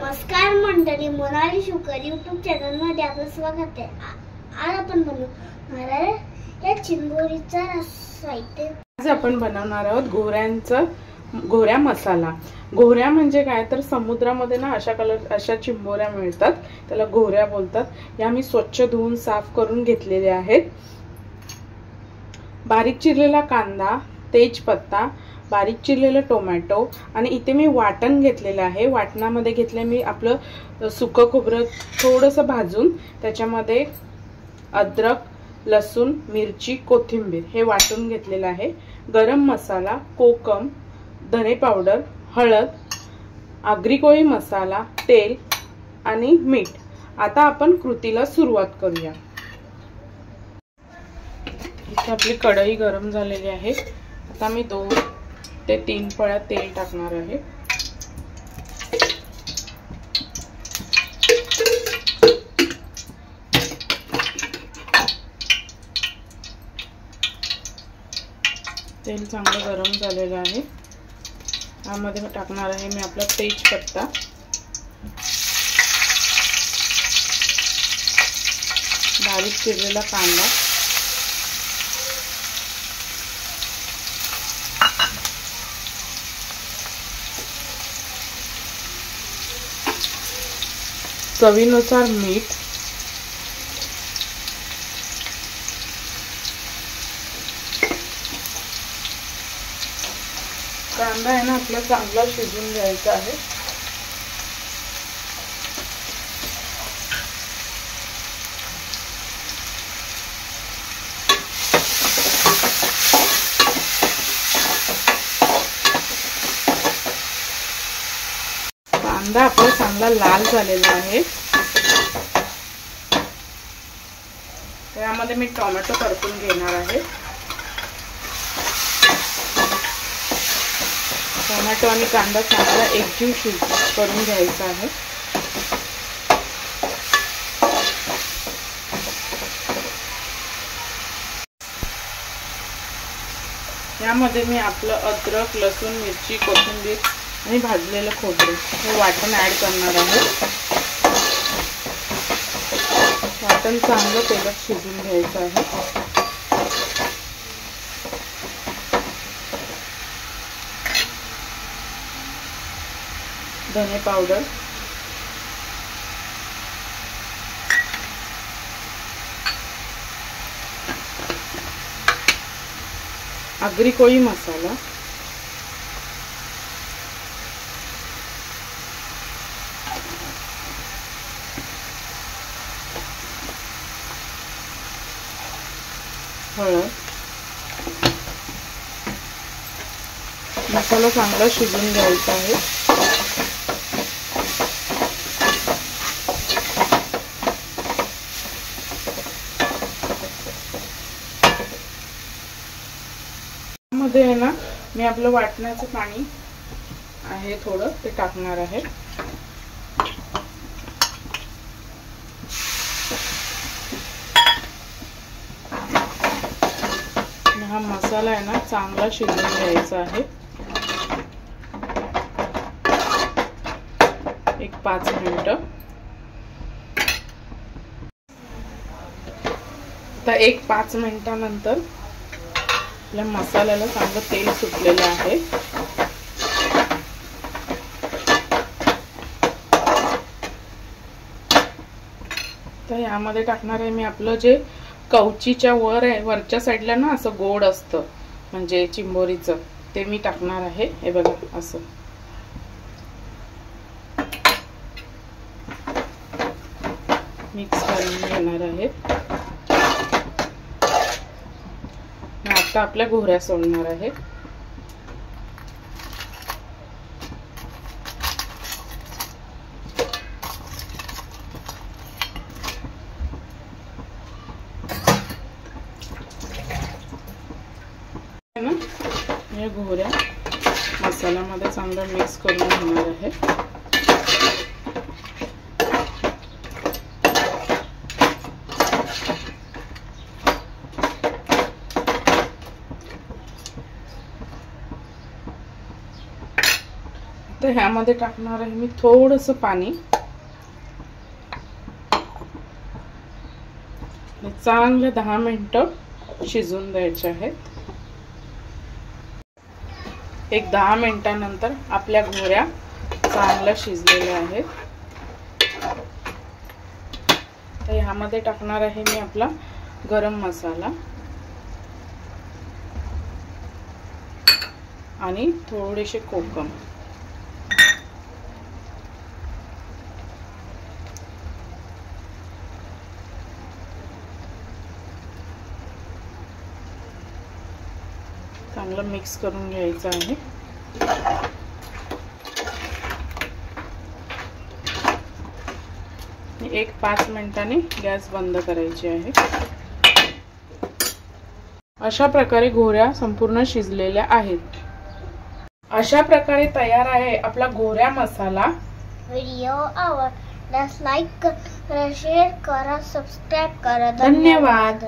नमस्कार मंडळी, मोनाली शुकर YouTube channel मध्ये आपलं स्वागत आहे। आज आपण बनवणार आहे या चिंबोरीचा साहित्य। आज आपण बनवणार आहोत गोऱ्या मसाला। गोऱ्या म्हणजे काय तर समुद्रामध्ये ना अशा चिंबोऱ्या मिळतात, त्याला गोऱ्या बोलतात। या मी स्वच्छ धुवून साफ करून घेतलेल्या आहेत। बारीक चिरलेला कांदा, तेजपत्ता, बारीक चिरलेलं टोमॅटो आणि इथे मी वाटण घेतलेलं आहे। वाटणामध्ये घेतले मी आपलं सुकं खोबरं थोडंसं भाजून, त्याच्यामध्ये अद्रक, लसूण, मिरची, कोथिंबीर हे वाटून घेतलेलं आहे। गरम मसाला, कोकम, धने पावडर, हळद, आगरी कोळी मसाला, तेल आणि मीठ। आता आपण कृतीला सुरुवात करूया। इथे आपली कढई गरम झालेली आहे। आता मी 2 ते 3 पळ्या तेल टाकणार आहे। तेल चांगलं गरम झालेलं आहे। यामध्ये टाकणार आहे मी आपला तेजपत्ता, बारीक चिरलेला कांदा, चवीनुसार मीठ, कांदा आहे ना आपला चांगला शिजून घ्यायचा आहे। कांदा आपला चांगला लाल झालेला आहे। त्यामध्ये मी टोमॅटो परतून घेणार आहे। टोमॅटो आणि कांदा चांगला एकजीव करून घ्यायचा आहे। यामध्ये मी आपलं अद्रक, लसूण, मिरची, कोथिंबीर आणि भाजलेलं खोबरं हे वाटण ऍड करणार आहे। वाटण चांगलं तेलात शिजून घ्यायचं आहे। धने पावडर, आगरी कोळी मसाला, हळद। मसाला चांगला शिजून घ्यायचा आहे। मध्ये आहे ना मी आपलं वाटण्याचं पाणी आहे थोडं ते टाकणार आहे। हा मसाला आहे ना चांगला शिजवून घ्यायचा आहे। एक 5 मिनिटं। आता 5 मिनिटानंतर आपल्या मसाल्याला चांगलं तेल सुटलेलं आहे। तर यामध्ये टाकणार आहे मी आपलं जे कवचीच्या वरच्या साईडला ना असं गोड असतं म्हणजे चिंबोरीचं, ते मी टाकणार आहे। हे बघा असं मिक्स करून घेणार आहे। आता आपल्या गोऱ्या सोडणार आहे। या गोऱ्या मसाल्यामध्ये चांगलं मिक्स करून घेणार आहे। तर तर ह्यामध्ये टाकणार आहे मी थोडंसं पाणी. चांगलं 10 मिनिटं शिजून द्यायचे आहेत. एक 10 मिनिटांनंतर आपल्या घोऱ्या चांगल्या शिजलेल्या आहेत. तर ह्यामध्ये टाकणार आहे मी आपला गरम मसाला आणि थोडेसे कोकम. चांगलं मिक्स करून घ्यायचं आहे. एक 5 मिनिटांनी गॅस बंद करायची आहे. अशा प्रकारे घोऱ्या संपूर्ण शिजलेल्या आहेत. अशा प्रकारे तयार आहे आपला घोऱ्या मसाला. व्हिडिओ आवडल्यास लाईक करा, शेअर करा, सबस्क्राईब करा. धन्यवाद.